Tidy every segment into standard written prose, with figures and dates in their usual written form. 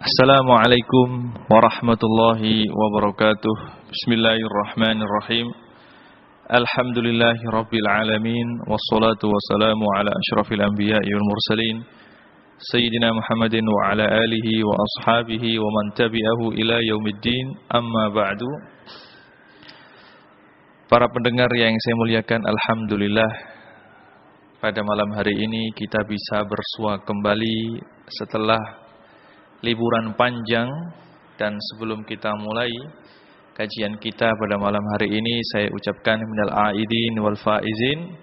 Assalamualaikum warahmatullahi wabarakatuh. Bismillahirrahmanirrahim. Alhamdulillahi rabbil alamin. Wassalatu wassalamu ala asyrafil anbiya'i wal mursalin Sayyidina Muhammadin wa ala alihi wa ashabihi wa man tabi'ahu ila yaumiddin. Amma ba'du. Para pendengar yang saya muliakan, alhamdulillah, pada malam hari ini kita bisa bersua kembali setelah liburan panjang. Dan sebelum kita mulai kajian kita pada malam hari ini, saya ucapkan minal aidin wal faizin,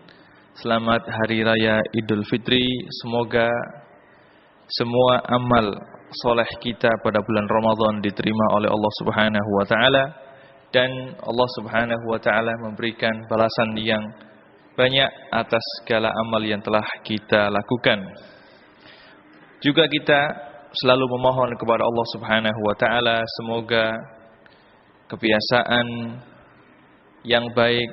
selamat hari raya Idul Fitri. Semoga semua amal soleh kita pada bulan Ramadan diterima oleh Allah Subhanahu wa taala, dan Allah Subhanahu wa taala memberikan balasan yang banyak atas segala amal yang telah kita lakukan. Juga kita selalu memohon kepada Allah Subhanahu wa taala semoga kebiasaan yang baik,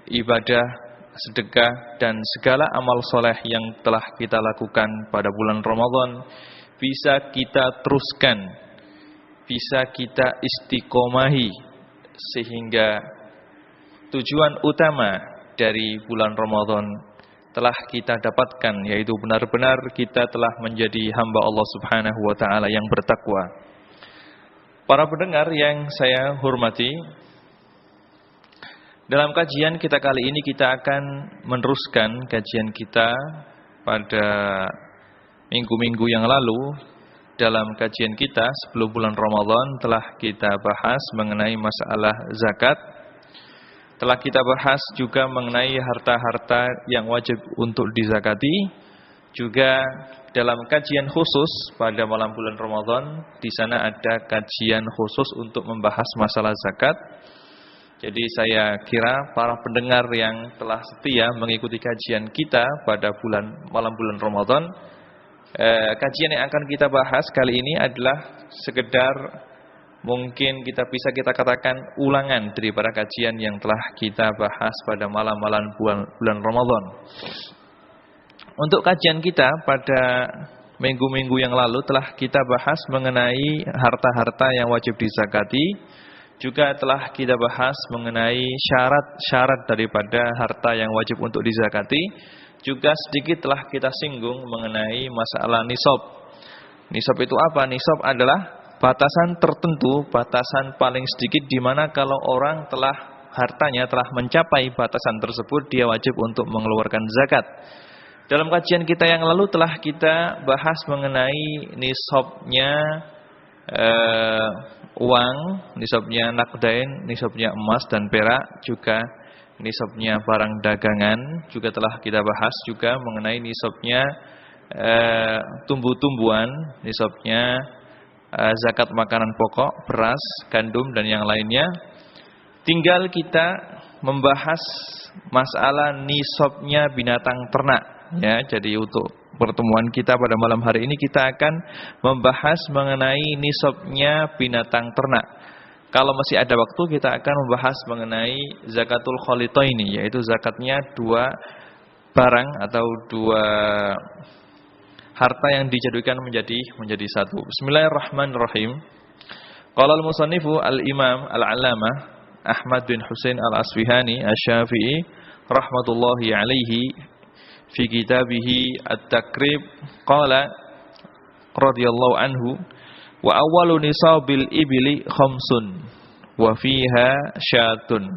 ibadah, sedekah dan segala amal soleh yang telah kita lakukan pada bulan Ramadan bisa kita teruskan, bisa kita istiqomahi, sehingga tujuan utama dari bulan Ramadan telah kita dapatkan, yaitu benar-benar kita telah menjadi hamba Allah Subhanahu wa taala yang bertakwa. Para pendengar yang saya hormati, dalam kajian kita kali ini kita akan meneruskan kajian kita pada minggu-minggu yang lalu. Dalam kajian kita sebelum bulan Ramadan telah kita bahas mengenai masalah zakat. Telah kita bahas juga mengenai harta-harta yang wajib untuk dizakati. Juga dalam kajian khusus pada malam bulan Ramadan, di sana ada kajian khusus untuk membahas masalah zakat. Jadi saya kira para pendengar yang telah setia mengikuti kajian kita pada malam bulan Ramadan, kajian yang akan kita bahas kali ini adalah sekedar mungkin kita katakan ulangan daripada kajian yang telah kita bahas pada malam-malam bulan Ramadan. Untuk kajian kita pada minggu-minggu yang lalu telah kita bahas mengenai harta-harta yang wajib dizakati. Juga telah kita bahas mengenai syarat-syarat daripada harta yang wajib untuk dizakati. Juga sedikit telah kita singgung mengenai masalah nisab. Nisab itu apa? Nisab adalah batasan tertentu, batasan paling sedikit, di mana kalau orang hartanya telah mencapai batasan tersebut, dia wajib untuk mengeluarkan zakat. Dalam kajian kita yang lalu telah kita bahas mengenai nisabnya uang, nisabnya nakdain, nisabnya emas dan perak, juga nisabnya barang dagangan. Juga telah kita bahas juga mengenai nisabnya tumbuh-tumbuhan, nisabnya zakat makanan pokok, beras, gandum dan yang lainnya. Tinggal kita membahas masalah nisabnya binatang ternak, ya. Jadi untuk pertemuan kita pada malam hari ini kita akan membahas mengenai nisabnya binatang ternak. Kalau masih ada waktu kita akan membahas mengenai zakatul khalitaini, yaitu zakatnya dua barang atau dua harta yang dijadikan menjadi satu. Bismillahirrahmanirrahim. Qala al-musannifu al-imam al-allamah Ahmad bin Husain al-Asfihani asy-Syafi'i rahmatullahi alaihi fi kitabih at-Takrib qala radhiyallahu anhu wa awwalu nisabil ibli khamsun wa fiha syatun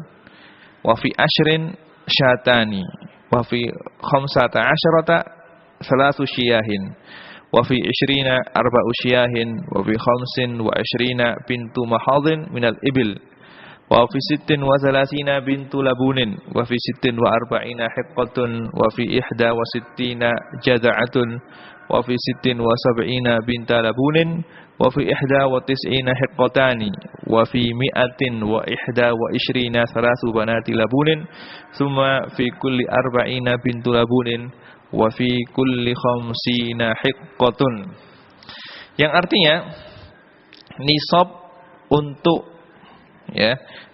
wa fi ashrin syatani wa fi khamsata asyrata salasu syiyahin wa fi 20 arba'u syiyahin wa fi 25 bintu mahadhin minal ibil wa fi 36 bintu labunin wa fi 46 hiqqatun wa fi 61 jaza'atun wa fi 76 binta labunin wa fi 91 hiqqatani wa fi 121 salasu banati labunin thumma fi kulli 40 bintu labunin wa fi kulli khamsina hiqqatun. Yang artinya nisab untuk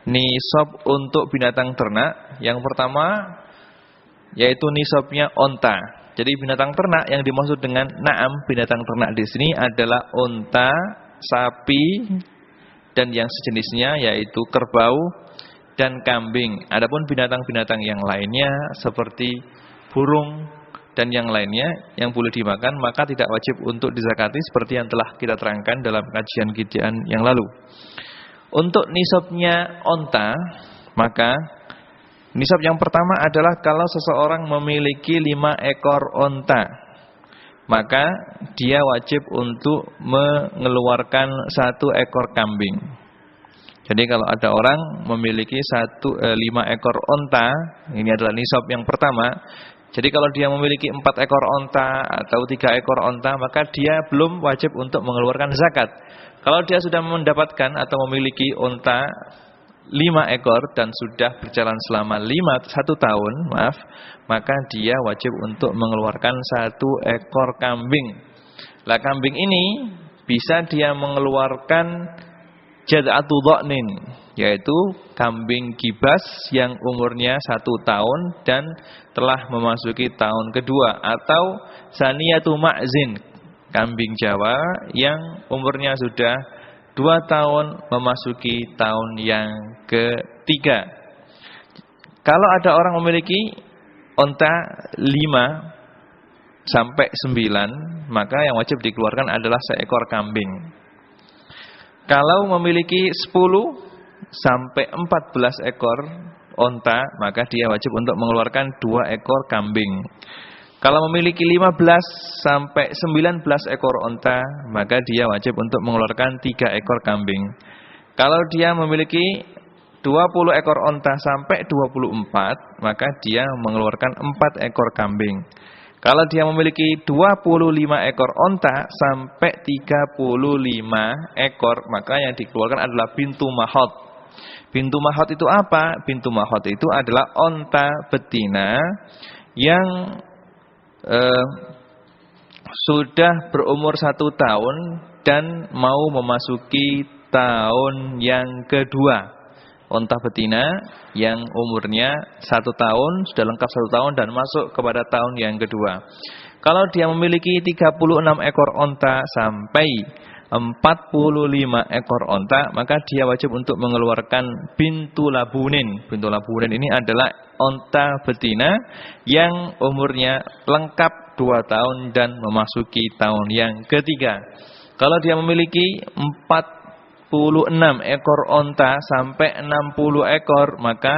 nisab untuk binatang ternak yang pertama yaitu nisabnya onta. Jadi binatang ternak yang dimaksud dengan na'am binatang ternak di sini adalah unta sapi dan yang sejenisnya yaitu kerbau dan kambing. Adapun binatang-binatang yang lainnya seperti burung dan yang lainnya yang boleh dimakan maka tidak wajib untuk dizakati seperti yang telah kita terangkan dalam kajian yang lalu. Untuk nisabnya onta, maka nisab yang pertama adalah kalau seseorang memiliki 5 ekor onta, maka dia wajib untuk mengeluarkan 1 ekor kambing. Jadi kalau ada orang memiliki 5 ekor onta, ini adalah nisab yang pertama. Jadi kalau dia memiliki 4 ekor onta atau 3 ekor onta, maka dia belum wajib untuk mengeluarkan zakat. Kalau dia sudah mendapatkan atau memiliki onta 5 ekor dan sudah berjalan selama 1 tahun, maka dia wajib untuk mengeluarkan 1 ekor kambing. Lah kambing ini bisa dia mengeluarkan jad'atu dha'nin, yaitu kambing kibas yang umurnya 1 tahun dan telah memasuki tahun kedua, atau saniyatu ma'zin, kambing Jawa yang umurnya sudah 2 tahun memasuki tahun yang ketiga. Kalau ada orang memiliki onta 5 sampai 9, maka yang wajib dikeluarkan adalah seekor kambing. Kalau memiliki 10 sampai 14 ekor onta, maka dia wajib untuk mengeluarkan 2 ekor kambing. Kalau memiliki 15 sampai 19 ekor onta, maka dia wajib untuk mengeluarkan 3 ekor kambing. Kalau dia memiliki 20 ekor onta sampai 24, maka dia mengeluarkan 4 ekor kambing. Kalau dia memiliki 25 ekor onta sampai 35 ekor, maka yang dikeluarkan adalah bintu mahot. Bintu mahot itu apa? Bintu mahot itu adalah onta betina yang sudah berumur 1 tahun dan mau memasuki tahun yang kedua. Onta betina yang umurnya 1 tahun, sudah lengkap 1 tahun dan masuk kepada tahun yang kedua. Kalau dia memiliki 36 ekor onta sampai 45 ekor onta, maka dia wajib untuk mengeluarkan bintu labunin. Bintu labunin ini adalah onta betina yang umurnya lengkap 2 tahun dan memasuki tahun yang ketiga. Kalau dia memiliki 46 ekor onta sampai 60 ekor, maka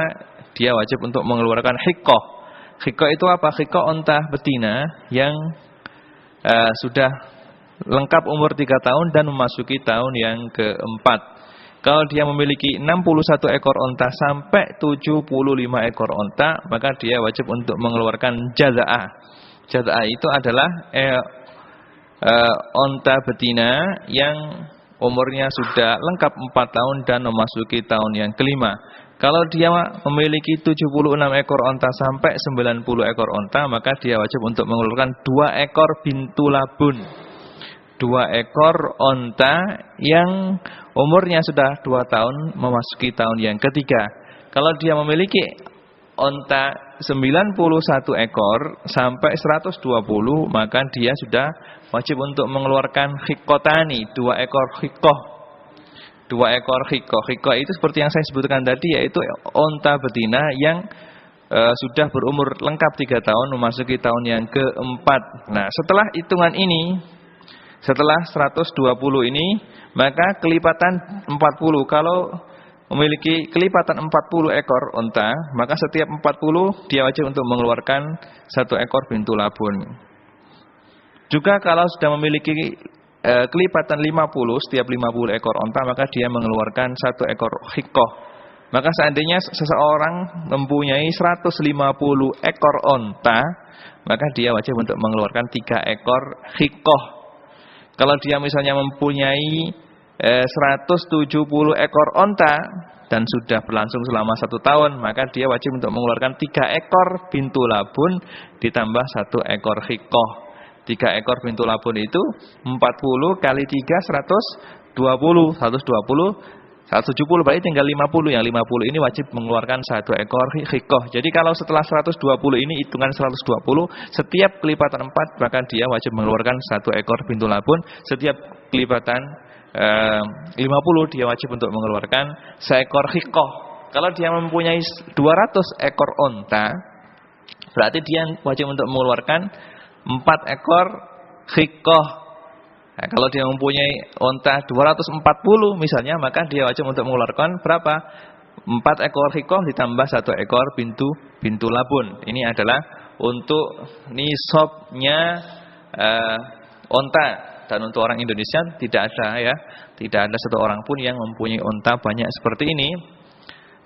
dia wajib untuk mengeluarkan hiqqah. Hiqqah itu apa? Hiqqah onta betina yang sudah lengkap umur 3 tahun dan memasuki tahun yang keempat. Kalau dia memiliki 61 ekor onta sampai 75 ekor onta, maka dia wajib untuk mengeluarkan jaza'ah. Jaza'ah itu adalah onta betina yang umurnya sudah lengkap 4 tahun dan memasuki tahun yang kelima. Kalau dia memiliki 76 ekor onta sampai 90 ekor onta, maka dia wajib untuk mengeluarkan 2 ekor bintu labun. 2 ekor onta yang umurnya sudah 2 tahun memasuki tahun yang ketiga. Kalau dia memiliki onta 91 ekor sampai 120, maka dia sudah wajib untuk mengeluarkan hiqqotani, 2 ekor hiqqoh. 2 ekor hiqqoh. Hiqqoh itu seperti yang saya sebutkan tadi, yaitu onta betina yang sudah berumur lengkap 3 tahun memasuki tahun yang keempat. Nah, setelah hitungan ini, setelah 120 ini, maka kelipatan 40. Kalau memiliki kelipatan 40 ekor onta, maka setiap 40 dia wajib untuk mengeluarkan 1 ekor bintu labun. Juga kalau sudah memiliki kelipatan 50, setiap 50 ekor onta, maka dia mengeluarkan 1 ekor hiqqoh. Maka seandainya seseorang mempunyai 150 ekor onta, maka dia wajib untuk mengeluarkan 3 ekor hiqqoh. Kalau dia misalnya mempunyai 170 ekor onta dan sudah berlangsung selama 1 tahun, maka dia wajib untuk mengeluarkan 3 ekor bintu labun ditambah 1 ekor hiqqoh. 3 ekor bintu labun itu 40 kali 3 120. 170 berarti tinggal 50. Yang 50 ini wajib mengeluarkan 1 ekor hiqqoh. Jadi kalau setelah 120 ini hitungan 120, setiap kelipatan 4 maka dia wajib mengeluarkan 1 ekor bintu labun. Setiap kelipatan 50, dia wajib untuk mengeluarkan seekor hiqah. Kalau dia mempunyai 200 ekor onta, berarti dia wajib untuk mengeluarkan 4 ekor hiqah. Nah, kalau dia mempunyai onta 240 misalnya, maka dia wajib untuk mengeluarkan berapa? 4 ekor hiqah ditambah 1 ekor bintu labun. Ini adalah untuk nisabnya onta. Dan untuk orang Indonesia tidak ada satu orang pun yang mempunyai onta banyak seperti ini.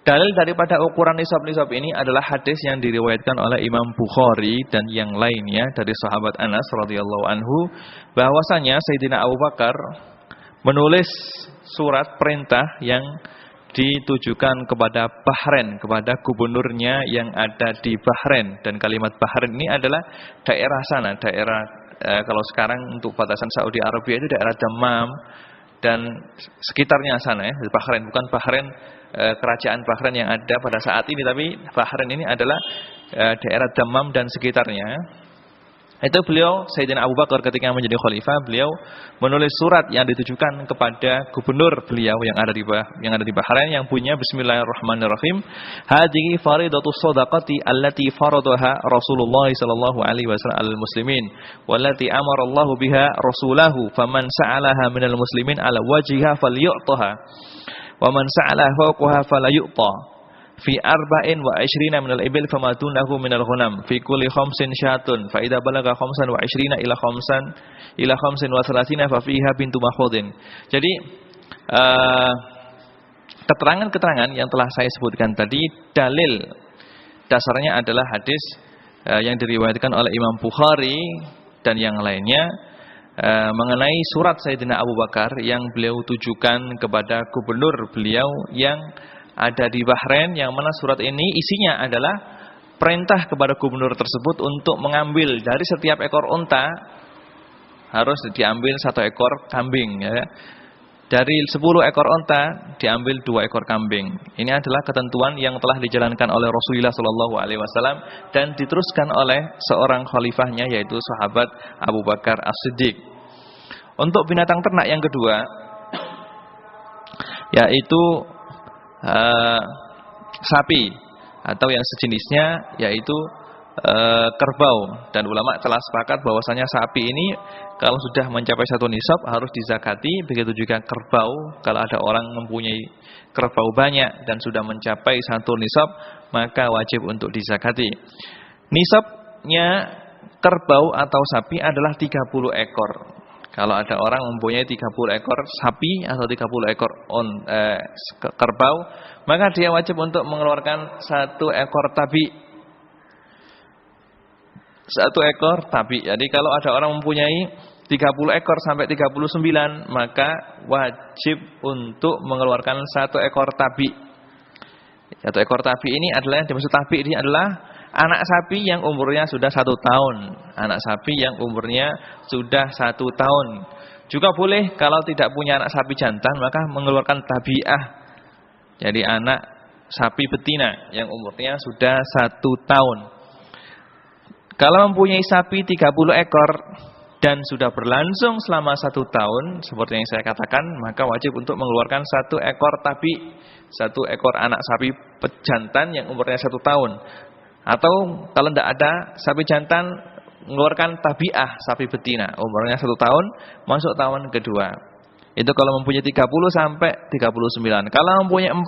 Dalil daripada ukuran nisab ini adalah hadis yang diriwayatkan oleh Imam Bukhari dan yang lainnya dari sahabat Anas radhiyallahu anhu, bahwasanya Sayyidina Abu Bakar menulis surat perintah yang ditujukan kepada Bahrain, kepada gubernurnya yang ada di Bahrain. Dan kalimat Bahrain ini adalah daerah sana, kalau sekarang untuk batasan Saudi Arabia itu daerah Dammam dan sekitarnya sana ya, Bahrain, bukan Bahrain kerajaan Bahrain yang ada pada saat ini, tapi Bahrain ini adalah daerah Dammam dan sekitarnya. Itu beliau Sayyidina Abu Bakar ketika menjadi khalifah, beliau menulis surat yang ditujukan kepada gubernur beliau yang ada di Bahrain yang punya bismillahirrahmanirrahim. Hadhihi faridatus shadaqati allati faradaha Rasulullah sallallahu alaihi wasallam alal muslimin wallati amara Allah biha rasulahu faman sa'alaha minal muslimin ala wajhiha falyu'taha wa man sa'alaha fawqaha falayu'ta. Fi arba'in wa 20 minal ibil fama dunahu minal ghanam fi kulli khamsin syatun fa idza balagha khamsan wa 20 ila khamsin wa 30 fa fiha bintu mahfudin. Jadi keterangan-keterangan yang telah saya sebutkan tadi, dalil dasarnya adalah hadis yang diriwayatkan oleh Imam Bukhari dan yang lainnya mengenai surat Sayyidina Abu Bakar yang beliau tujukan kepada gubernur beliau yang ada di Bahrain, yang mana surat ini isinya adalah perintah kepada gubernur tersebut untuk mengambil dari setiap ekor unta harus diambil 1 ekor kambing ya. Dari 10 ekor unta diambil 2 ekor kambing. Ini adalah ketentuan yang telah dijalankan oleh Rasulullah SAW dan diteruskan oleh seorang khalifahnya yaitu sahabat Abu Bakar As-Siddiq. Untuk binatang ternak yang kedua yaitu sapi atau yang sejenisnya yaitu kerbau, dan ulama telah sepakat bahwasanya sapi ini kalau sudah mencapai 1 nisab harus dizakati, begitu juga kerbau. Kalau ada orang mempunyai kerbau banyak dan sudah mencapai 1 nisab maka wajib untuk dizakati. Nisabnya kerbau atau sapi adalah 30 ekor. Kalau ada orang mempunyai 30 ekor sapi atau 30 ekor kerbau, maka dia wajib untuk mengeluarkan 1 ekor tabi. 1 ekor tabi. Jadi kalau ada orang mempunyai 30 ekor sampai 39, maka wajib untuk mengeluarkan 1 ekor tabi. 1 ekor tabi ini adalah, yang dimaksud tabi ini adalah anak sapi yang umurnya sudah 1 tahun. Anak sapi yang umurnya sudah 1 tahun. Juga boleh kalau tidak punya anak sapi jantan, maka mengeluarkan tabi'ah. Jadi anak sapi betina yang umurnya sudah 1 tahun. Kalau mempunyai sapi 30 ekor dan sudah berlangsung selama 1 tahun, seperti yang saya katakan, maka wajib untuk mengeluarkan 1 ekor tabi, 1 ekor anak sapi pejantan yang umurnya 1 tahun. Atau kalau tidak ada sapi jantan, mengeluarkan tabi'ah sapi betina, umurnya 1 tahun, masuk tahun kedua. Itu kalau mempunyai 30 sampai 39. Kalau mempunyai 40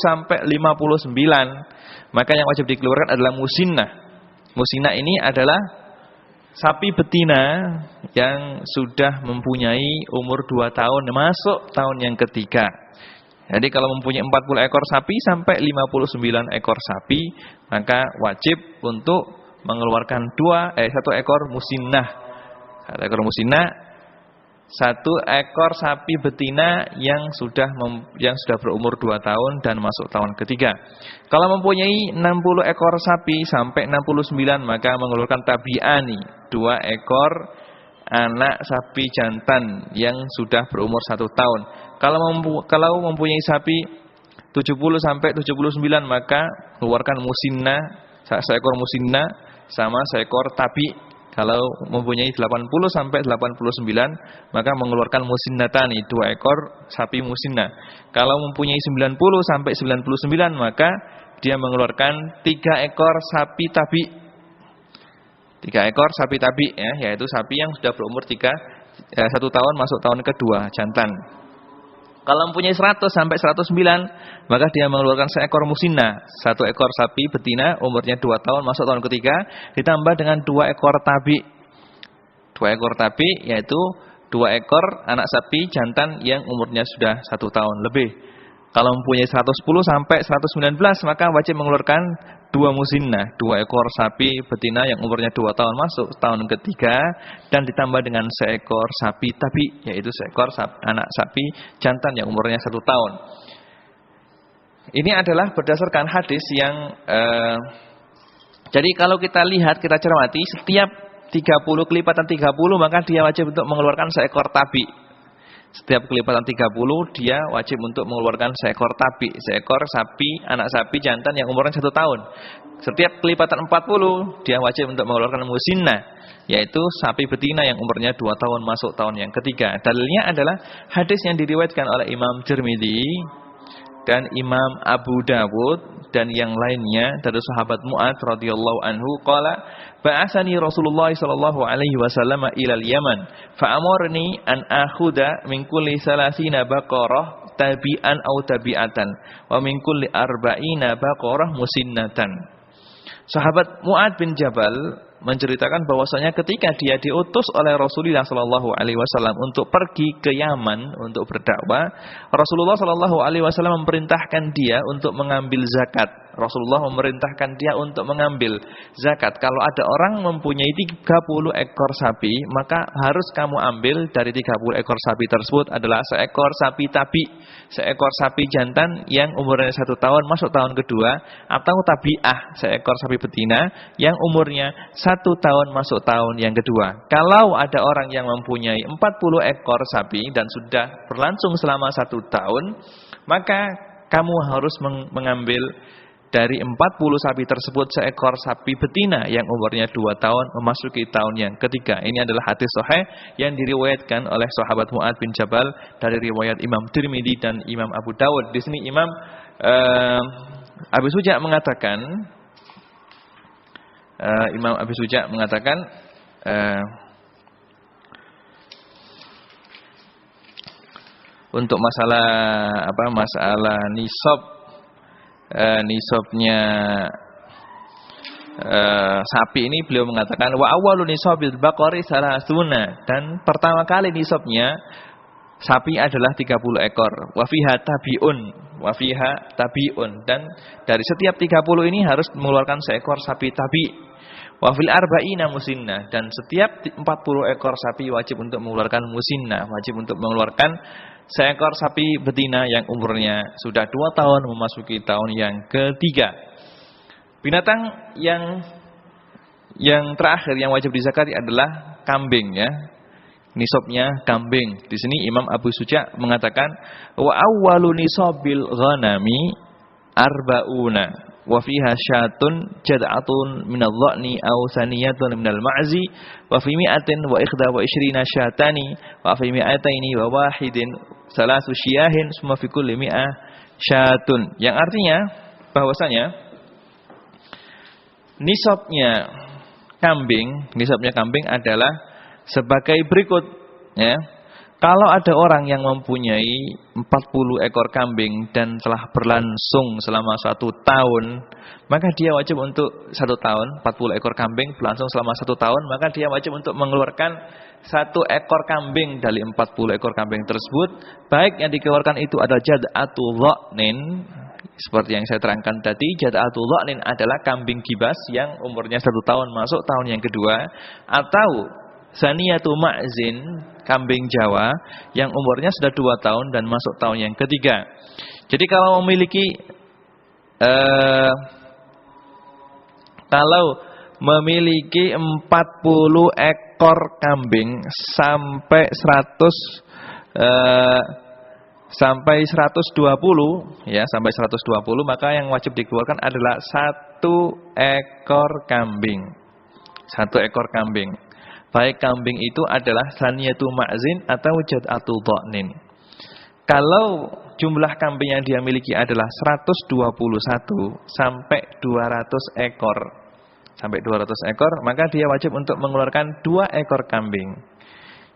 sampai 59, maka yang wajib dikeluarkan adalah musinnah. Musinnah ini adalah sapi betina yang sudah mempunyai umur 2 tahun, masuk tahun yang ketiga. Jadi kalau mempunyai 40 ekor sapi sampai 59 ekor sapi, maka wajib untuk mengeluarkan 1 ekor musinnah. 1 ekor musinnah, 1 ekor sapi betina yang sudah berumur 2 tahun dan masuk tahun ketiga. Kalau mempunyai 60 ekor sapi sampai 69, maka mengeluarkan tabi'ani, 2 ekor anak sapi jantan yang sudah berumur 1 tahun. Kalau mempunyai sapi 70 sampai 79, maka mengeluarkan musinnah, 1 ekor musinnah sama 1 ekor tabi. Kalau mempunyai 80 sampai 89 maka mengeluarkan musinnatani, 2 ekor sapi musinnah. Kalau mempunyai 90 sampai 99 maka dia mengeluarkan 3 ekor sapi tabi. 3 ekor sapi tabi ya, yaitu sapi yang sudah berumur 1 tahun masuk tahun kedua, jantan. Kalau mempunyai 100 sampai 109 maka dia mengeluarkan seekor musinnah, 1 ekor sapi betina umurnya 2 tahun masuk tahun ketiga ditambah dengan 2 ekor tabi. 2 ekor tabi yaitu 2 ekor anak sapi jantan yang umurnya sudah 1 tahun lebih. Kalau mempunyai 110 sampai 119 maka wajib mengeluarkan 2 musinnah, 2 ekor sapi betina yang umurnya 2 tahun masuk tahun ketiga dan ditambah dengan seekor sapi tabi yaitu seekor anak sapi jantan yang umurnya 1 tahun. Ini adalah berdasarkan hadis yang jadi kalau kita lihat, kita cermati setiap 30 kelipatan 30 maka dia wajib untuk mengeluarkan seekor tabi. Setiap kelipatan 30 dia wajib untuk mengeluarkan seekor tabi, seekor sapi, anak sapi jantan yang umurnya 1 tahun. Setiap kelipatan 40 dia wajib untuk mengeluarkan musinnah, yaitu sapi betina yang umurnya 2 tahun masuk tahun yang ketiga. Dalilnya adalah hadis yang diriwayatkan oleh Imam Tirmidzi dan Imam Abu Dawud dan yang lainnya dari sahabat Mu'adz radhiyallahu anhu qala ba'atsani Rasulullah sallallahu alaihi wasallam ila al-Yaman fa amarni an akhudha min kulli 30 baqarah tabi'an aw tabi'atan wa min kulli 40 baqarah musinnatan. Sahabat Mu'adz bin Jabal menceritakan bahwasanya ketika dia diutus oleh Rasulullah sallallahu alaihi wasallam untuk pergi ke Yaman untuk berdakwah, Rasulullah sallallahu alaihi wasallam memerintahkan dia untuk mengambil zakat. Rasulullah memerintahkan dia untuk mengambil zakat. Kalau ada orang mempunyai 30 ekor sapi, maka harus kamu ambil dari 30 ekor sapi tersebut adalah seekor sapi tabi, seekor sapi jantan yang umurnya 1 tahun masuk tahun kedua, atau tabi'ah, seekor sapi betina yang umurnya 1 tahun masuk tahun yang kedua. Kalau ada orang yang mempunyai 40 ekor sapi dan sudah berlangsung selama 1 tahun, maka kamu harus mengambil dari 40 sapi tersebut seekor sapi betina yang umurnya 2 tahun memasuki tahun yang ketiga. Ini adalah hadis sahih yang diriwayatkan oleh sahabat Mu'adz bin Jabal dari riwayat Imam Tirmidzi dan Imam Abu Dawud. Di sini Imam Abi Suja mengatakan untuk masalah nisabnya sapi ini beliau mengatakan wa awwalu nisabil baqari salasuna, dan pertama kali nisabnya sapi adalah 30 ekor. Wa fiha tabiun, dan dari setiap 30 ini harus mengeluarkan seekor sapi tabi. Wa fil arba'ina musinnah, dan setiap 40 ekor sapi wajib untuk mengeluarkan musinnah, wajib untuk mengeluarkan seekor sapi betina yang umurnya sudah 2 tahun memasuki tahun yang ketiga. Binatang yang terakhir yang wajib dizakati adalah kambing ya. Nisabnya kambing. Di sini Imam Abu Suja mengatakan wa awwalu nisabil ghanami arba'una wa fiha syatun jad'atun minadh-dha'ni aw saniyatun minal ma'zi wa fi mi'atin wa ikhda wa ishrina syatani wa fi mi'ataini wa wahidin salasu syiyahin summa fi kulli mi'ah syatun, yang artinya bahwasanya nisabnya kambing adalah sebagai berikut ya. Kalau ada orang yang mempunyai 40 ekor kambing dan telah berlangsung selama 1 tahun, maka dia wajib untuk 1 tahun, 40 ekor kambing berlangsung selama 1 tahun, maka dia wajib untuk mengeluarkan 1 ekor kambing dari 40 ekor kambing tersebut, baik yang dikeluarkan itu adalah jad'atul dha'nin, seperti yang saya terangkan tadi. Jad'atul dha'nin adalah kambing gibas yang umurnya 1 tahun masuk tahun yang kedua, atau saniyatu ma'zin, kambing Jawa yang umurnya sudah 2 tahun dan masuk tahun yang ketiga. Jadi kalau memiliki 40 ekor kambing sampai 120 ya, sampai 120, maka yang wajib dikeluarkan adalah 1 ekor kambing. 1 ekor kambing. Baik kambing itu adalah saniyatu ma'zin atau jad'atu dha'nin. Kalau jumlah kambing yang dia miliki adalah 121 sampai 200 ekor. Sampai 200 ekor, maka dia wajib untuk mengeluarkan 2 ekor kambing.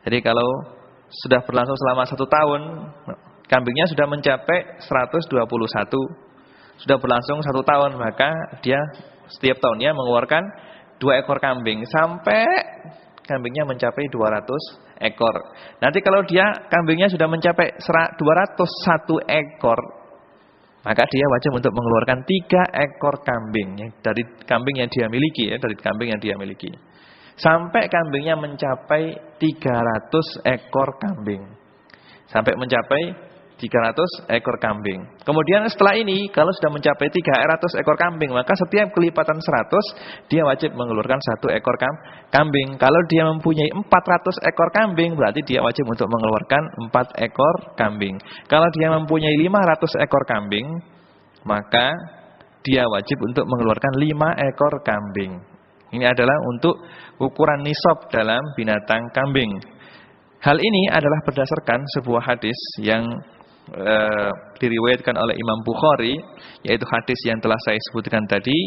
Jadi kalau sudah berlangsung selama 1 tahun, kambingnya sudah mencapai 121. Sudah berlangsung 1 tahun, maka dia setiap tahunnya mengeluarkan 2 ekor kambing sampai kambingnya mencapai 200 ekor. Nanti kalau dia kambingnya sudah mencapai 201 ekor, maka dia wajib untuk mengeluarkan 3 ekor kambing dari kambing yang dia miliki, dari kambing yang dia miliki. Sampai kambingnya mencapai 300 ekor kambing. Sampai mencapai 300 ekor kambing. Kemudian setelah ini, kalau sudah mencapai 300 ekor kambing, maka setiap kelipatan 100, dia wajib mengeluarkan 1 ekor kambing. Kalau dia mempunyai 400 ekor kambing, berarti dia wajib untuk mengeluarkan 4 ekor kambing. Kalau dia mempunyai 500 ekor kambing, maka dia wajib untuk mengeluarkan 5 ekor kambing. Ini adalah untuk ukuran nisab dalam binatang kambing. Hal ini adalah berdasarkan sebuah hadis yang diriwayatkan oleh Imam Bukhari, yaitu hadis yang telah saya sebutkan tadi,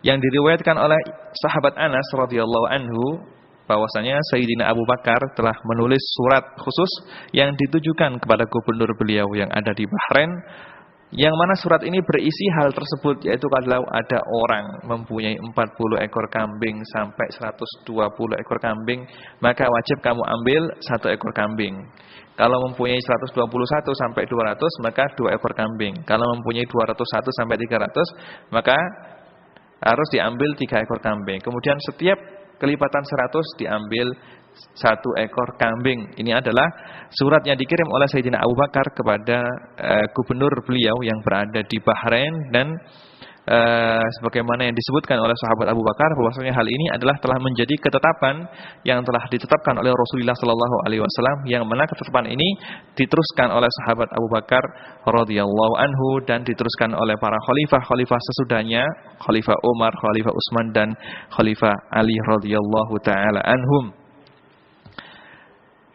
yang diriwayatkan oleh sahabat Anas radhiyallahu anhu, bahwasanya Sayyidina Abu Bakar telah menulis surat khusus yang ditujukan kepada gubernur beliau yang ada di Bahrain, yang mana surat ini berisi hal tersebut, yaitu kalau ada orang mempunyai 40 ekor kambing sampai 120 ekor kambing, maka wajib kamu ambil 1 ekor kambing. Kalau mempunyai 121 sampai 200, maka 2 ekor kambing. Kalau mempunyai 201 sampai 300, maka harus diambil 3 ekor kambing. Kemudian setiap kelipatan 100 diambil 1 ekor kambing. Ini adalah surat yang dikirim oleh Sayyidina Abu Bakar kepada gubernur beliau yang berada di Bahrain, dan sebagaimana yang disebutkan oleh sahabat Abu Bakar, bahwasanya hal ini adalah telah menjadi ketetapan yang telah ditetapkan oleh Rasulullah sallallahu alaihi wasallam, yang mana ketetapan ini diteruskan oleh sahabat Abu Bakar radhiyallahu anhu dan diteruskan oleh para khalifah sesudahnya, Khalifah Umar, Khalifah Utsman, dan Khalifah Ali radhiyallahu taala anhum.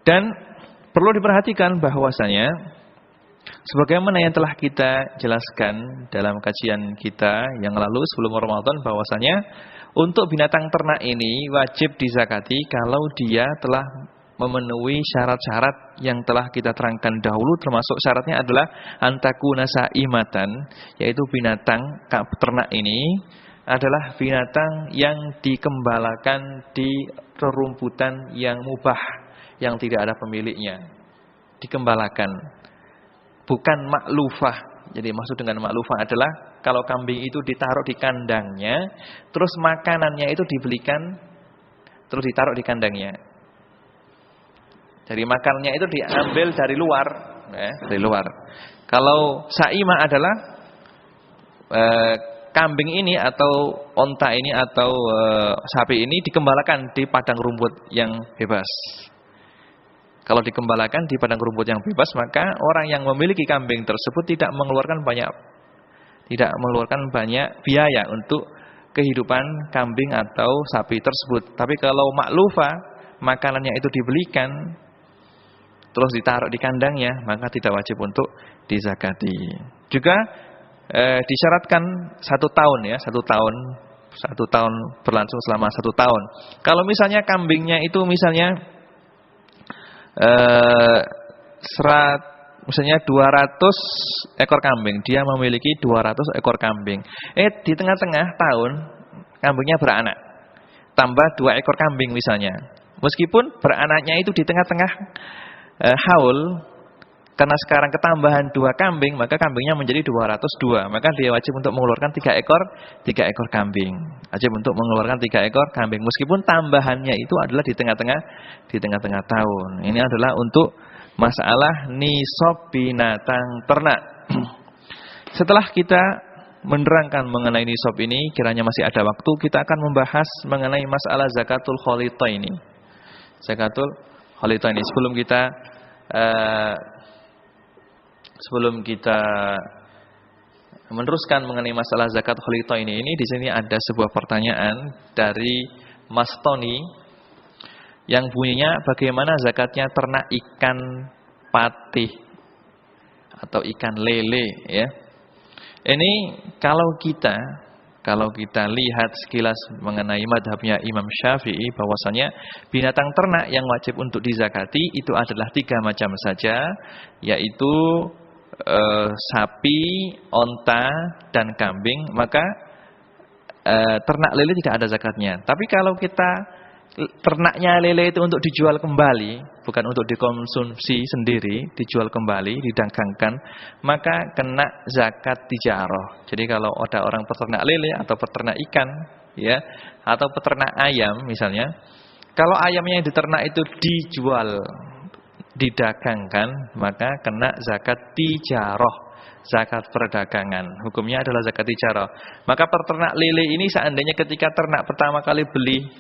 Dan perlu diperhatikan bahwasanya sebagaimana yang telah kita jelaskan dalam kajian kita yang lalu sebelum Ramadan, bahwasanya untuk binatang ternak ini wajib dizakati kalau dia telah memenuhi syarat-syarat yang telah kita terangkan dahulu, termasuk syaratnya adalah antakuna saimatan, yaitu binatang ternak ini adalah binatang yang dikembalakan di rerumputan yang mubah, yang tidak ada pemiliknya. Dikembalakan, bukan maklufah. Jadi maksud dengan maklufah adalah kalau kambing itu ditaruh di kandangnya, terus makanannya itu dibelikan, terus ditaruh di kandangnya. Jadi makanannya itu diambil dari luar, dari luar. Kalau saimah adalah kambing ini atau onta ini atau sapi ini dikembalakan di padang rumput yang bebas. Kalau dikembalakan di padang rumput yang bebas, maka orang yang memiliki kambing tersebut tidak mengeluarkan banyak biaya untuk kehidupan kambing atau sapi tersebut. Tapi kalau maklufah, makanannya itu dibelikan, terus ditaruh di kandangnya, maka tidak wajib untuk dizakati. Juga disyaratkan 1 tahun, ya, 1 tahun. 1 tahun berlangsung selama 1 tahun. Kalau misalnya kambingnya itu misalnya misalnya 200 ekor kambing, dia memiliki 200 ekor kambing. Di tengah-tengah tahun kambingnya beranak, tambah 2 ekor kambing misalnya. Meskipun beranaknya itu di tengah-tengah haul, karena sekarang ketambahan 2 kambing, maka kambingnya menjadi 202. Maka dia wajib untuk mengeluarkan 3 ekor kambing. Wajib untuk mengeluarkan 3 ekor kambing. Meskipun tambahannya itu adalah di tengah-tengah tahun. Ini adalah untuk masalah nisab binatang ternak. Setelah kita menerangkan mengenai nisab ini, kiranya masih ada waktu, kita akan membahas mengenai masalah zakatul khalitaini. Zakatul khalitaini. Sebelum kita meneruskan mengenai masalah zakat khalitaini ini, di sini ada sebuah pertanyaan dari Mastoni yang bunyinya bagaimana zakatnya ternak ikan patih atau ikan lele ya. Ini kalau kita lihat sekilas mengenai madhabnya Imam Syafi'i bahwasanya binatang ternak yang wajib untuk dizakati itu adalah 3 macam saja, yaitu sapi, onta, dan kambing. Maka ternak lele tidak ada zakatnya. Tapi kalau kita ternaknya lele itu untuk dijual kembali, bukan untuk dikonsumsi sendiri, dijual kembali, didagangkan, maka kena zakat tijarah. Jadi kalau ada orang peternak lele atau peternak ikan, ya, atau peternak ayam misalnya, kalau ayamnya yang diternak itu dijual, didagangkan, maka kena zakat tijarah, zakat perdagangan. Hukumnya adalah zakat tijarah. Maka peternak lele ini seandainya ketika ternak pertama kali beli,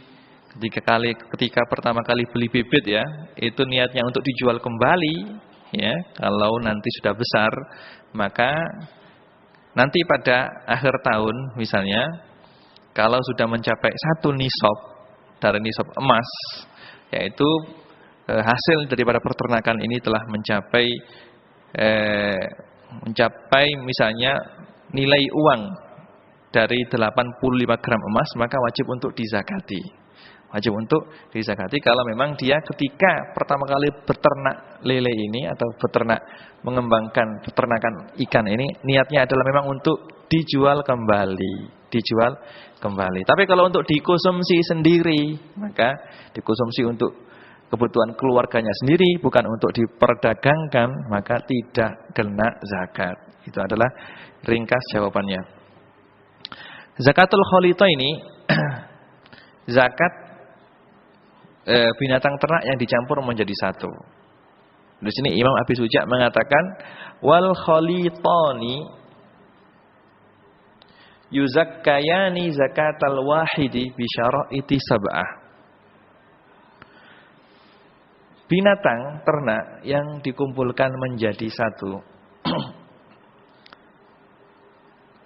ketika pertama kali beli bibit ya, itu niatnya untuk dijual kembali ya. Kalau nanti sudah besar, maka nanti pada akhir tahun misalnya, kalau sudah mencapai 1 nisab dari nisab emas, yaitu hasil daripada peternakan ini telah mencapai misalnya nilai uang dari 85 gram emas, maka wajib untuk dizakati. Wajib untuk dizakati kalau memang dia ketika pertama kali beternak lele ini atau beternak mengembangkan peternakan ikan ini niatnya adalah memang untuk dijual kembali, Tapi kalau untuk dikonsumsi sendiri, maka dikonsumsi untuk kebutuhan keluarganya sendiri, bukan untuk diperdagangkan, maka tidak kena zakat. Itu adalah ringkas jawabannya. Zakatul khalita ini zakat binatang ternak yang dicampur menjadi satu. Di sini Imam Abi Suja mengatakan wal khalitani yuzakkayani zakatal wahidi bi syara'iti sab'ah. Binatang ternak yang dikumpulkan menjadi satu.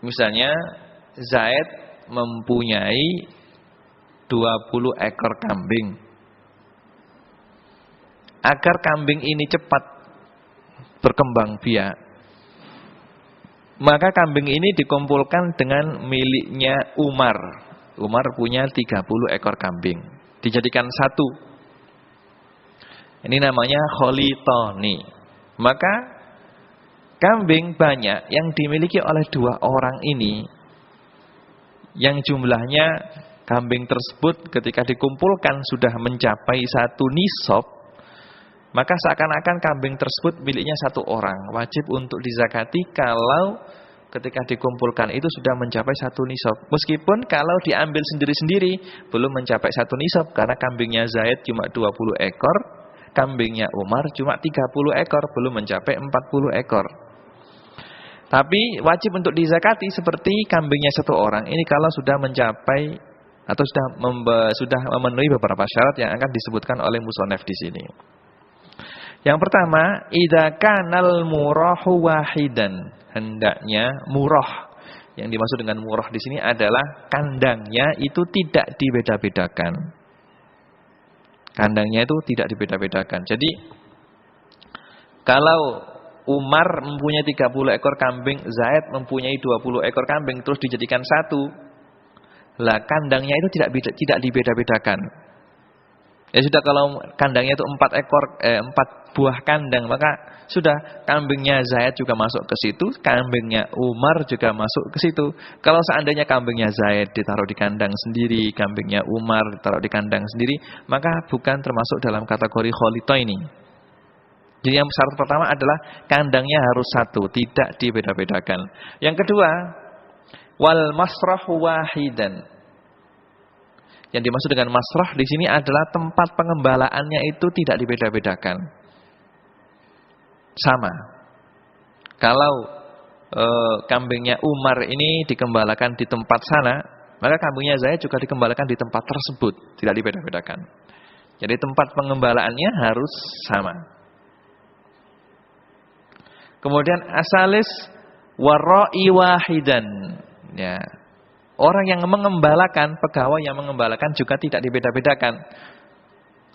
Misalnya Zaid mempunyai 20 ekor kambing. Agar kambing ini cepat berkembang biak, maka kambing ini dikumpulkan dengan miliknya Umar. Umar punya 30 ekor kambing, dijadikan satu. Ini namanya kholitoni. Maka kambing banyak yang dimiliki oleh 2 orang ini, yang jumlahnya kambing tersebut ketika dikumpulkan sudah mencapai 1 nisab, maka seakan-akan kambing tersebut miliknya 1 orang. Wajib untuk dizakati kalau ketika dikumpulkan itu sudah mencapai 1 nisab. Meskipun kalau diambil sendiri-sendiri belum mencapai 1 nisab, karena kambingnya Zaid cuma 20 ekor, kambingnya Umar cuma 30 ekor, belum mencapai 40 ekor. Tapi wajib untuk dizakati seperti kambingnya 1 orang. Ini kalau sudah mencapai atau sudah memenuhi beberapa syarat yang akan disebutkan oleh musonef di sini. Yang pertama, idza kanal murahu wahidan, hendaknya murah. Yang dimaksud dengan murah di sini adalah kandangnya itu tidak dibeda-bedakan. Kandangnya itu tidak dibeda-bedakan. Jadi kalau Umar mempunyai 30 ekor kambing, Zaid mempunyai 20 ekor kambing, terus dijadikan satu, lah kandangnya itu tidak dibeda-bedakan. Ya sudah, kalau kandangnya itu 4 buah kandang, maka sudah kambingnya Zaid juga masuk ke situ, kambingnya Umar juga masuk ke situ. Kalau seandainya kambingnya Zaid ditaruh di kandang sendiri, kambingnya Umar ditaruh di kandang sendiri, maka bukan termasuk dalam kategori kholito ini. Jadi yang syarat pertama adalah kandangnya harus satu, tidak dibeda-bedakan. Yang kedua, wal masrahu wahidan. Yang dimaksud dengan masrah di sini adalah tempat pengembalaannya itu tidak dibeda-bedakan. Sama. Kalau kambingnya Umar ini dikembalakan di tempat sana, maka kambingnya Zaid juga dikembalakan di tempat tersebut, tidak dibeda-bedakan. Jadi tempat pengembalaannya harus sama. Kemudian asalis warra'i wahidan. Ya. orang yang mengembalakan, pegawai yang mengembalakan juga tidak dibeda-bedakan.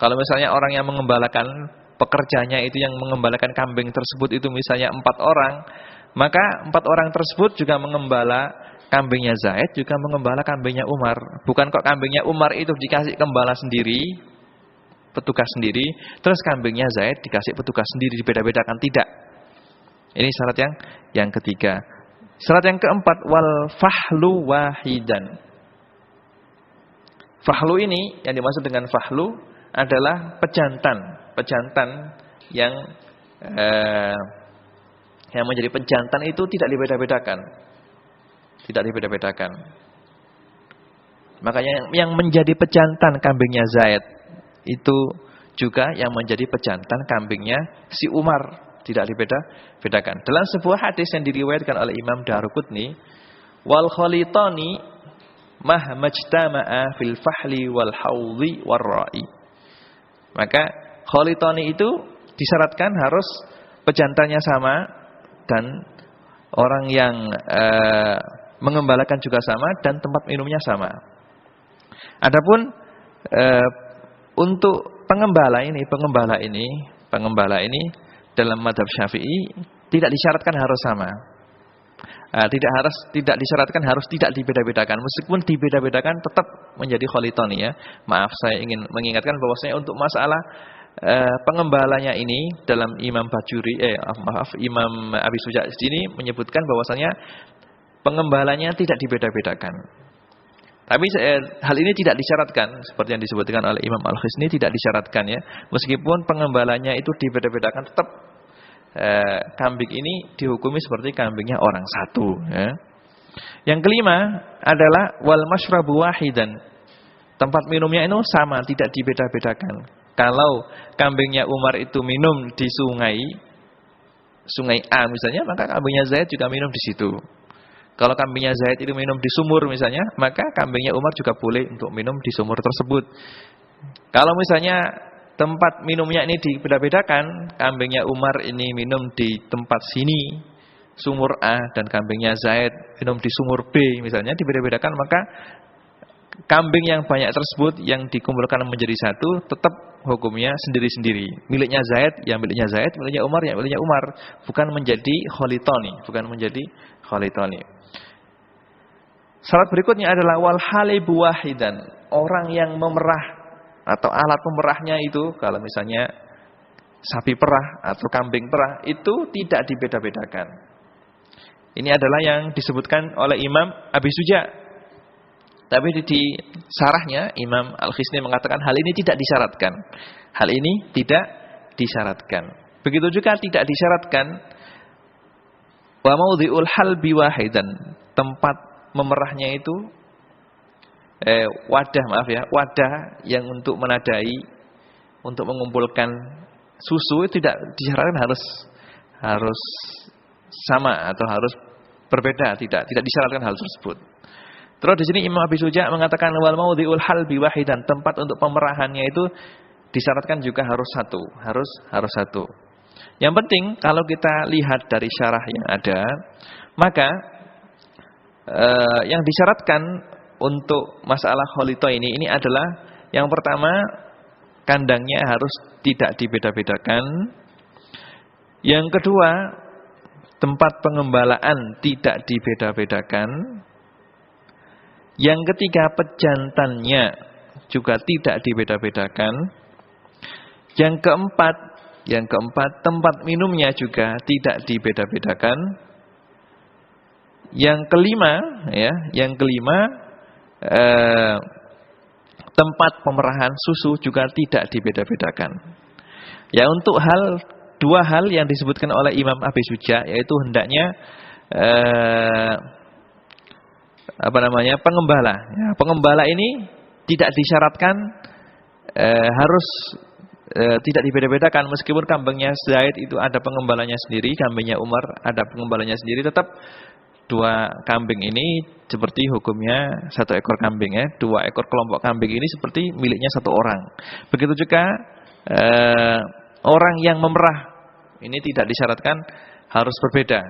Kalau misalnya orang yang mengembalakan, pekerjanya itu yang mengembalakan kambing tersebut itu misalnya 4 orang, maka 4 orang tersebut juga mengembala kambingnya Zaid, juga mengembala kambingnya Umar. Bukan kok kambingnya Umar itu dikasih gembala sendiri, petugas sendiri, terus kambingnya Zaid dikasih petugas sendiri, dibeda-bedakan, tidak. Ini syarat yang ketiga. Syarat yang keempat, wal fahlu wahidan. Fahlu ini, yang dimaksud dengan fahlu adalah pejantan yang menjadi pejantan itu tidak dibeda-bedakan. Tidak dibeda-bedakan. Makanya yang menjadi pejantan kambingnya Zaid itu juga yang menjadi pejantan kambingnya si Umar, tidak dibeda-bedakan. Dalam sebuah hadis yang diriwayatkan oleh Imam Daruqutni, wal khalitani mahmajtama'a fil fahli wal haudhi war ra'i. Maka khalitani itu disyaratkan harus pejantannya sama dan orang yang mengembalakan juga sama dan tempat minumnya sama. Adapun untuk pengembala ini dalam mazhab Syafi'i tidak disyaratkan harus sama. Tidak disyaratkan harus tidak dibeda-bedakan. Meskipun dibeda-bedakan tetap menjadi khalitani ya. Maaf, saya ingin mengingatkan bahwasanya untuk masalah pengembalanya ini dalam Imam Abi Suja sini menyebutkan bahwasanya pengembalanya tidak dibeda-bedakan. Tapi hal ini tidak disyaratkan seperti yang disebutkan oleh Imam Al-Khisni, tidak disyaratkan ya. Meskipun pengembalanya itu dibeda-bedakan, tetap kambing ini dihukumi seperti kambingnya orang satu ya. Yang kelima adalah wal masyrabu wahidan. Tempat minumnya itu sama, tidak dibeda-bedakan. Kalau kambingnya Umar itu minum di sungai A misalnya, maka kambingnya Zaid juga minum di situ. Kalau kambingnya Zaid itu minum di sumur misalnya, maka kambingnya Umar juga boleh untuk minum di sumur tersebut. Kalau misalnya tempat minumnya ini dibeda-bedakan, kambingnya Umar ini minum di tempat sini, sumur A, dan kambingnya Zaid minum di sumur B misalnya, dibeda-bedakan, maka kambing yang banyak tersebut yang dikumpulkan menjadi satu tetap hukumnya sendiri-sendiri. Miliknya Zaid, ya miliknya Zaid, miliknya Umar, ya miliknya Umar, bukan menjadi kholitoni. Syarat berikutnya adalah wal halibu wahidan. Orang yang memerah atau alat pemerahnya itu, kalau misalnya sapi perah atau kambing perah, itu tidak dibeda-bedakan. Ini adalah yang disebutkan oleh Imam Abi Suja. Tapi di sarahnya Imam Al-Khisni mengatakan hal ini tidak disyaratkan. Hal ini tidak disyaratkan. Begitu juga tidak disyaratkan wa maudhi'ul halbi wahidan. Tempat memerahnya itu wadah yang untuk menadai, untuk mengumpulkan susu itu tidak disyaratkan harus sama atau harus berbeda, tidak disyaratkan hal tersebut. Terus di sini Imam Abi Suja mengatakan wal maudhi'ul halbi wahidan, tempat untuk pemerahannya itu disyaratkan juga harus satu. Yang penting kalau kita lihat dari syarah yang ada, maka yang disyaratkan untuk masalah kholito ini adalah yang pertama, kandangnya harus tidak dibeda-bedakan. Yang kedua, tempat pengembalaan tidak dibeda-bedakan. Yang ketiga, pejantannya juga tidak dibeda-bedakan. Yang keempat, tempat minumnya juga tidak dibeda-bedakan. Yang kelima, tempat pemerahan susu juga tidak dibeda-bedakan. Ya, untuk dua hal yang disebutkan oleh Imam Abi Suja, yaitu hendaknya pengembala. Ya, pengembala ini tidak disyaratkan harus tidak dibeda-bedakan, meskipun kambingnya Zaid itu ada pengembalanya sendiri, kambingnya Umar ada pengembalanya sendiri, tetap dua kambing ini seperti hukumnya satu ekor kambing ya. Dua ekor kelompok kambing ini seperti miliknya satu orang. Begitu juga orang yang memerah ini tidak disyaratkan harus berbeda.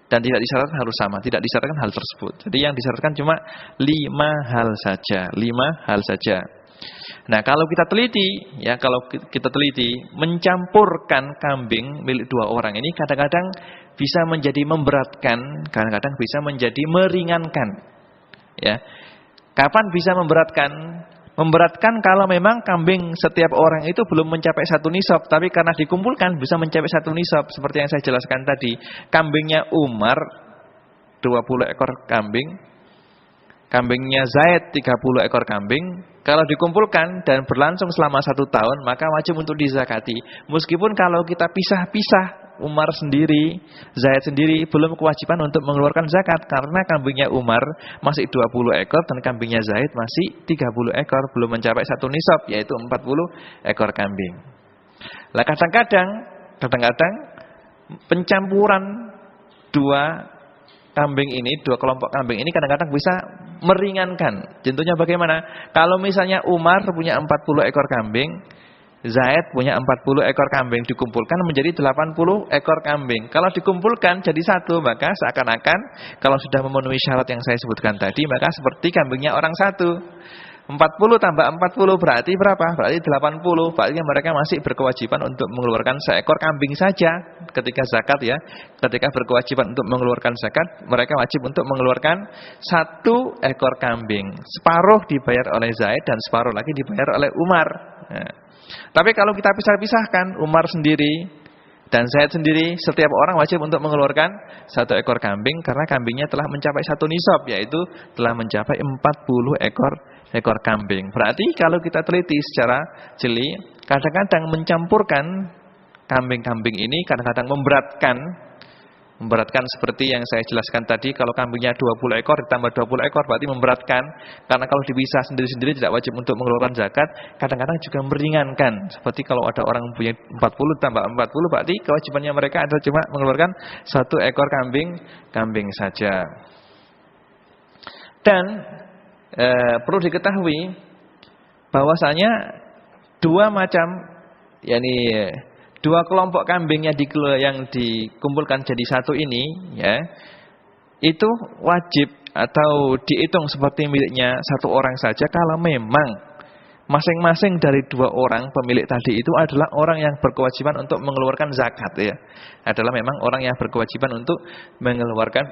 Dan tidak disyaratkan harus sama, tidak disyaratkan hal tersebut. Jadi yang disyaratkan cuma 5 hal saja, 5 hal saja. Nah, kalau kita teliti, mencampurkan kambing milik 2 orang ini kadang-kadang bisa menjadi memberatkan, kadang-kadang bisa menjadi meringankan. Ya. Kapan bisa memberatkan? Memberatkan kalau memang kambing setiap orang itu belum mencapai 1 nisab, tapi karena dikumpulkan bisa mencapai 1 nisab. Seperti yang saya jelaskan tadi, kambingnya Umar 20 ekor kambing, kambingnya Zaid 30 ekor kambing. Kalau dikumpulkan dan berlangsung selama 1 tahun, maka wajib untuk dizakati. Meskipun kalau kita pisah-pisah, Umar sendiri, Zaid sendiri, belum kewajiban untuk mengeluarkan zakat. Karena kambingnya Umar masih 20 ekor dan kambingnya Zaid masih 30 ekor. Belum mencapai 1 nisab, yaitu 40 ekor kambing. Lah kadang-kadang pencampuran 2 kambing ini, 2 kelompok kambing ini kadang-kadang bisa meringankan. Contohnya bagaimana? Kalau misalnya Umar punya 40 ekor kambing, Zaid punya 40 ekor kambing, dikumpulkan menjadi 80 ekor kambing. Kalau dikumpulkan jadi 1, maka seakan-akan kalau sudah memenuhi syarat yang saya sebutkan tadi, maka seperti kambingnya orang 1. 40 tambah 40 berarti berapa? Berarti 80. Berarti mereka masih berkewajiban untuk mengeluarkan seekor kambing saja ketika zakat ya. Ketika berkewajiban untuk mengeluarkan zakat, mereka wajib untuk mengeluarkan 1 ekor kambing. Separuh dibayar oleh Zaid dan separuh lagi dibayar oleh Umar. Nah. Tapi kalau kita pisah-pisahkan, Umar sendiri dan Zaid sendiri, setiap orang wajib untuk mengeluarkan 1 ekor kambing karena kambingnya telah mencapai 1 nisab, yaitu telah mencapai 40 ekor kambing. Berarti kalau kita teliti secara jeli, kadang-kadang mencampurkan kambing-kambing ini kadang-kadang memberatkan seperti yang saya jelaskan tadi. Kalau kambingnya 20 ekor ditambah 20 ekor berarti memberatkan. Karena kalau dipisah sendiri-sendiri tidak wajib untuk mengeluarkan zakat. Kadang-kadang juga meringankan. Seperti kalau ada orang punya 40 tambah 40 berarti kewajibannya mereka adalah cuma mengeluarkan 1 ekor kambing saja. Dan perlu diketahui bahwasanya 2 macam, yakni 2 kelompok kambing yang dikumpulkan jadi 1 ini, ya, itu wajib atau dihitung seperti miliknya 1 orang saja kalau memang masing-masing dari 2 orang pemilik tadi itu adalah orang yang berkewajiban untuk mengeluarkan zakat, ya. Adalah memang orang yang berkewajiban untuk mengeluarkan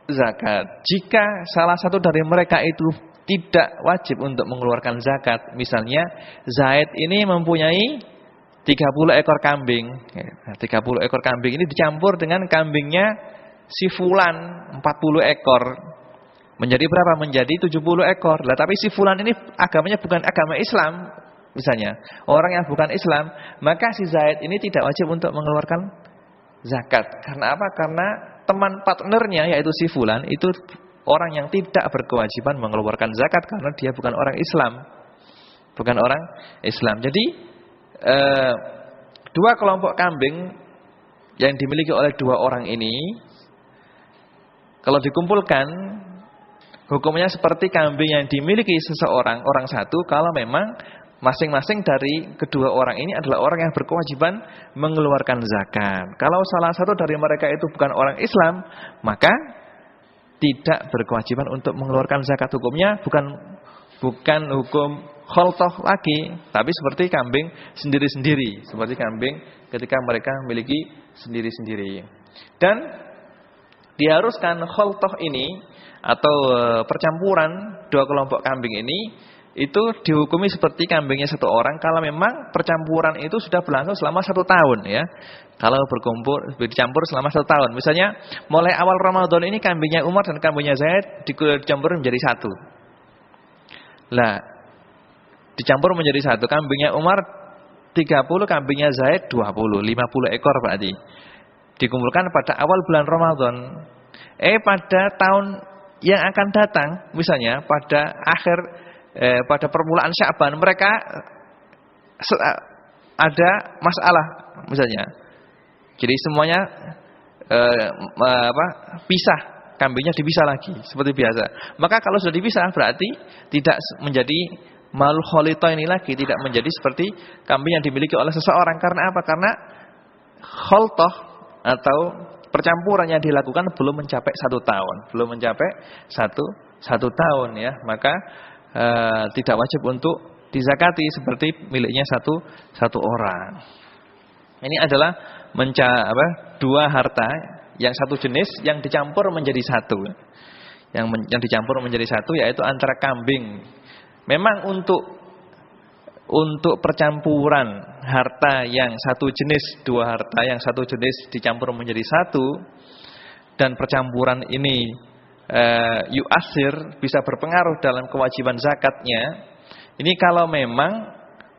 zakat. Jika salah satu dari mereka itu tidak wajib untuk mengeluarkan zakat, misalnya Zaid ini mempunyai 30 ekor kambing. 30 ekor kambing ini dicampur dengan kambingnya si Fulan 40 ekor. Menjadi berapa? Menjadi 70 ekor. Lah tapi si Fulan ini agamanya bukan agama Islam, misalnya. Orang yang bukan Islam, maka si Zaid ini tidak wajib untuk mengeluarkan zakat. Karena apa? Karena teman partnernya yaitu si Fulan itu orang yang tidak berkewajiban mengeluarkan zakat karena dia bukan orang Islam. Bukan orang Islam. Jadi 2 kelompok kambing yang dimiliki oleh 2 orang ini kalau dikumpulkan hukumnya seperti kambing yang dimiliki seseorang, orang 1, kalau memang masing-masing dari kedua orang ini adalah orang yang berkewajiban mengeluarkan zakat. Kalau salah satu dari mereka itu bukan orang Islam, maka tidak berkewajiban untuk mengeluarkan zakat. Hukumnya bukan hukum kholtoh lagi, tapi seperti kambing sendiri-sendiri, seperti kambing ketika mereka memiliki sendiri-sendiri. Dan diharuskan kholtoh ini atau percampuran 2 kelompok kambing ini itu dihukumi seperti kambingnya 1 orang kalau memang percampuran itu sudah berlangsung selama 1 tahun, ya. Kalau dicampur selama 1 tahun. Misalnya mulai awal Ramadan ini kambingnya Umar dan kambingnya Zaid dicampur menjadi 1. Lah, dicampur menjadi 1. Kambingnya Umar 30, kambingnya Zaid 20, 50 ekor berarti. Dikumpulkan pada awal bulan Ramadan. Pada tahun yang akan datang, misalnya pada pada permulaan Sya'ban, mereka ada masalah misalnya. Jadi semuanya pisah, kambingnya dipisah lagi seperti biasa. Maka kalau sudah dipisah berarti tidak menjadi malul kholitoh ini lagi, tidak menjadi seperti kambing yang dimiliki oleh seseorang. Karena apa? Karena kholtoh atau percampuran yang dilakukan belum mencapai 1 tahun, belum mencapai satu tahun ya, maka tidak wajib untuk dizakati seperti miliknya satu orang. Ini adalah dua harta yang satu jenis yang dicampur menjadi satu. Yang dicampur menjadi satu yaitu antara kambing. Memang untuk percampuran harta yang satu jenis, dua harta yang satu jenis dicampur menjadi satu, dan percampuran ini yu'asir, bisa berpengaruh dalam kewajiban zakatnya. Ini kalau memang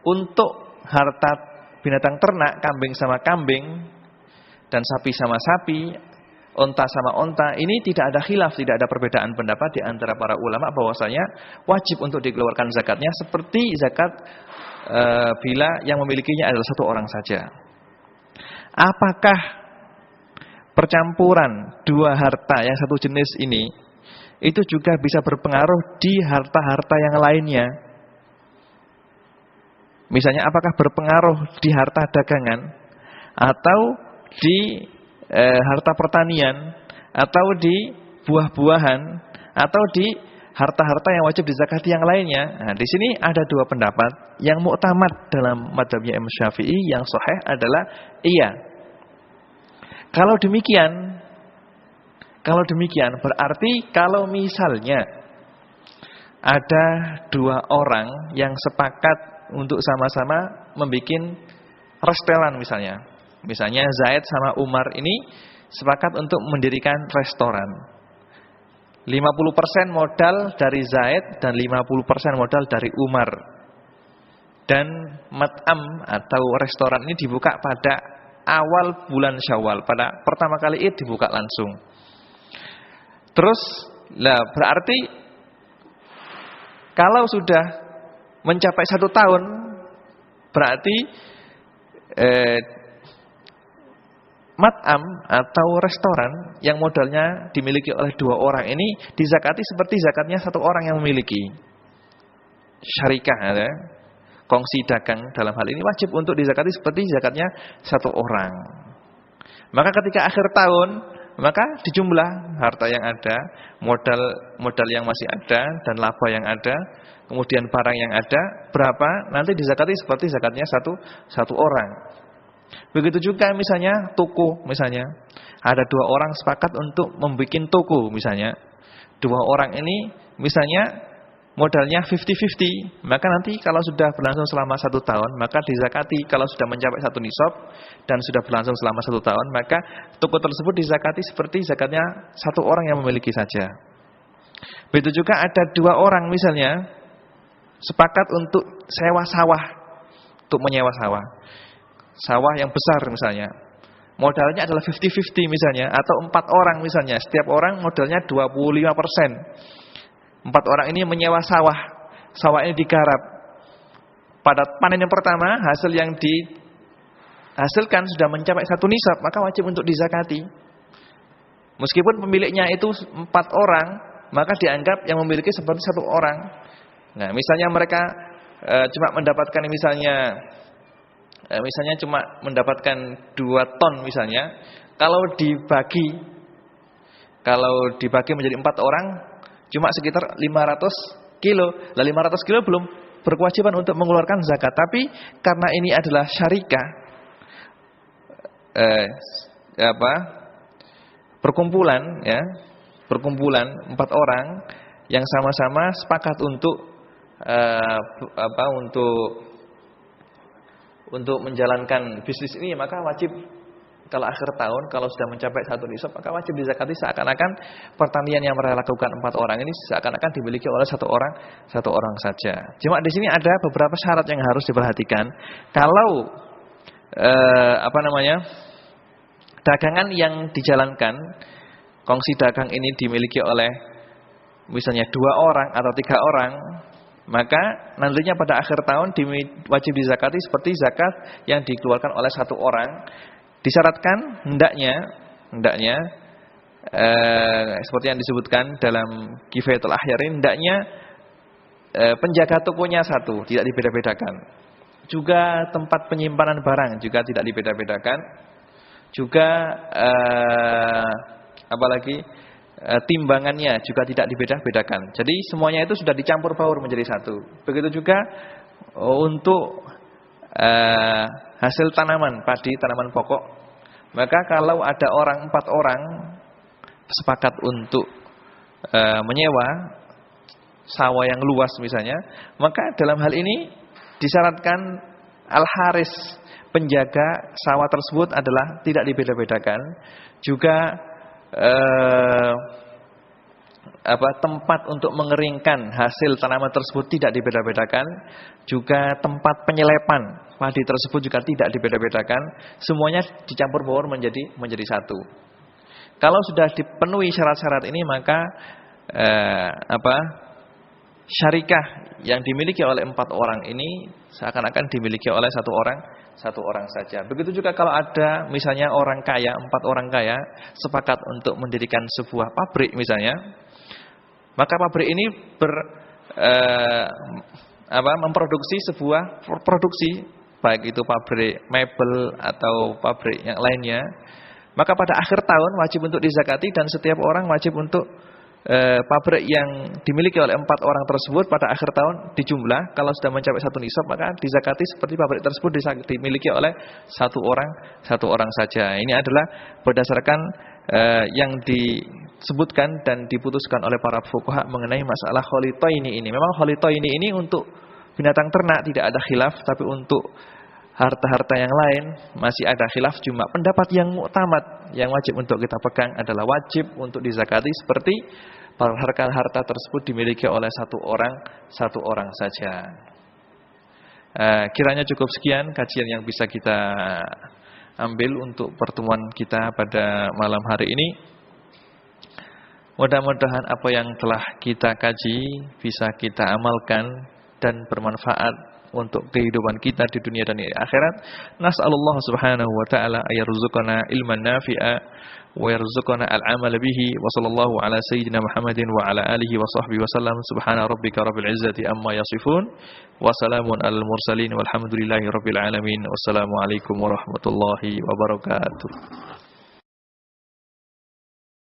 untuk harta binatang ternak, kambing sama kambing dan sapi sama sapi, onta sama onta, ini tidak ada khilaf, tidak ada perbedaan pendapat di antara para ulama bahwasanya wajib untuk dikeluarkan zakatnya seperti zakat bila yang memilikinya adalah satu orang saja. Apakah percampuran dua harta yang satu jenis ini itu juga bisa berpengaruh di harta-harta yang lainnya? Misalnya apakah berpengaruh di harta dagangan atau di harta pertanian atau di buah-buahan atau di harta-harta yang wajib dizakati yang lainnya? Nah, di sini ada dua pendapat. Yang muktamad dalam mazhabnya Imam Syafi'i yang sahih adalah iya. Kalau demikian berarti kalau misalnya ada dua orang yang sepakat untuk sama-sama membuat restoran misalnya. Misalnya Zaid sama Umar ini sepakat untuk mendirikan restoran. 50% modal dari Zaid dan 50% modal dari Umar. Dan mat'am atau restoran ini dibuka pada awal bulan Syawal. Pada pertama kali Id dibuka langsung. Terus berarti kalau sudah mencapai 1 tahun, berarti mat'am atau restoran yang modalnya dimiliki oleh dua orang ini dizakati seperti zakatnya satu orang yang memiliki. Syarikah, ya. Kongsi dagang dalam hal ini wajib untuk dizakati seperti zakatnya satu orang. Maka ketika akhir tahun, maka dijumlah harta yang ada, modal yang masih ada dan laba yang ada, kemudian barang yang ada berapa, nanti dizakati seperti zakatnya satu orang. Begitu juga misalnya toko, misalnya ada dua orang sepakat untuk membuat toko misalnya. Dua orang ini misalnya modalnya 50-50, maka nanti kalau sudah berlangsung selama 1 tahun, maka dizakati. Kalau sudah mencapai 1 nisab dan sudah berlangsung selama 1 tahun, maka toko tersebut dizakati seperti zakatnya satu orang yang memiliki saja. Begitu juga ada dua orang misalnya sepakat untuk sewa sawah, untuk menyewa sawah. Sawah yang besar misalnya. Modalnya adalah 50-50 misalnya, atau 4 orang misalnya, setiap orang modalnya 25%. 4 orang ini menyewa sawah. Sawah ini digarap. Pada panen yang pertama, hasil yang dihasilkan sudah mencapai 1 nisab, maka wajib untuk dizakati. Meskipun pemiliknya itu 4 orang, maka dianggap yang memiliki seperti 1 orang. Nah, misalnya mereka cuma mendapatkan misalnya cuma mendapatkan 2 ton misalnya, kalau dibagi menjadi 4 orang cuma sekitar 500 kilo. Lah 500 kilo belum berkewajiban untuk mengeluarkan zakat, tapi karena ini adalah syarikah, perkumpulan 4 orang yang sama-sama sepakat untuk menjalankan bisnis ini, maka wajib kalau akhir tahun, kalau sudah mencapai 1 nisab, maka wajib dizakati seakan-akan pertanian yang mereka lakukan 4 orang ini seakan-akan dimiliki oleh satu orang saja. Cuma di sini ada beberapa syarat yang harus diperhatikan. Kalau dagangan yang dijalankan, kongsi dagang ini dimiliki oleh misalnya 2 orang atau 3 orang, maka nantinya pada akhir tahun wajib dizakati seperti zakat yang dikeluarkan oleh 1 orang. Disyaratkan hendaknya seperti yang disebutkan dalam Kifayatul Ahyarin, hendaknya penjaga tokonya 1, tidak dibeda-bedakan. Juga tempat penyimpanan barang juga tidak dibeda-bedakan. juga apalagi timbangannya juga tidak dibeda-bedakan. Jadi semuanya itu sudah dicampur baur menjadi satu. Begitu juga untuk hasil tanaman padi, tanaman pokok. Maka kalau ada 4 orang sepakat untuk menyewa sawah yang luas misalnya, maka dalam hal ini disyaratkan al-haris, penjaga sawah tersebut adalah tidak dibeda-bedakan. Juga tempat untuk mengeringkan hasil tanaman tersebut tidak dibeda-bedakan. Juga tempat penyelepan padi tersebut juga tidak dibeda-bedakan. Semuanya dicampur baur menjadi satu. Kalau sudah dipenuhi syarat-syarat ini, maka syarikah yang dimiliki oleh 4 orang ini seakan-akan dimiliki oleh satu orang saja. Begitu juga kalau ada misalnya orang kaya, 4 orang kaya sepakat untuk mendirikan sebuah pabrik misalnya, maka pabrik ini memproduksi sebuah produksi, baik itu pabrik mebel atau pabrik yang lainnya. Maka pada akhir tahun wajib untuk dizakati, dan setiap orang wajib untuk pabrik yang dimiliki oleh 4 orang tersebut pada akhir tahun dijumlah. Kalau sudah mencapai 1 nisab, maka dizakati seperti pabrik tersebut dimiliki oleh satu orang saja. Ini adalah berdasarkan yang disebutkan dan diputuskan oleh para fuqaha mengenai masalah kholitaini ini. Memang kholitaini ini untuk binatang ternak tidak ada khilaf, tapi untuk harta-harta yang lain masih ada khilaf. Cuma pendapat yang muktamad, yang wajib untuk kita pegang adalah wajib untuk dizakati seperti harta tersebut dimiliki oleh satu orang saja. Kiranya cukup sekian kajian yang bisa kita ambil untuk pertemuan kita pada malam hari ini. Mudah-mudahan apa yang telah kita kaji bisa kita amalkan dan bermanfaat untuk kehidupan kita di dunia dan di akhirat. Nas'alullah subhanahu wa ta'ala ayarzuqana ilman nafi'a wa yarzuqana al-amal bihi. Wa sallallahu ala sayyidina Muhammadin wa ala alihi wa sahbihi wa sallam. Subhana rabbika rabbil izzati amma yasifun. Wa salamun alal mursalin walhamdulillahi rabbil alamin. Wassalamu alaikum warahmatullahi wabarakatuh.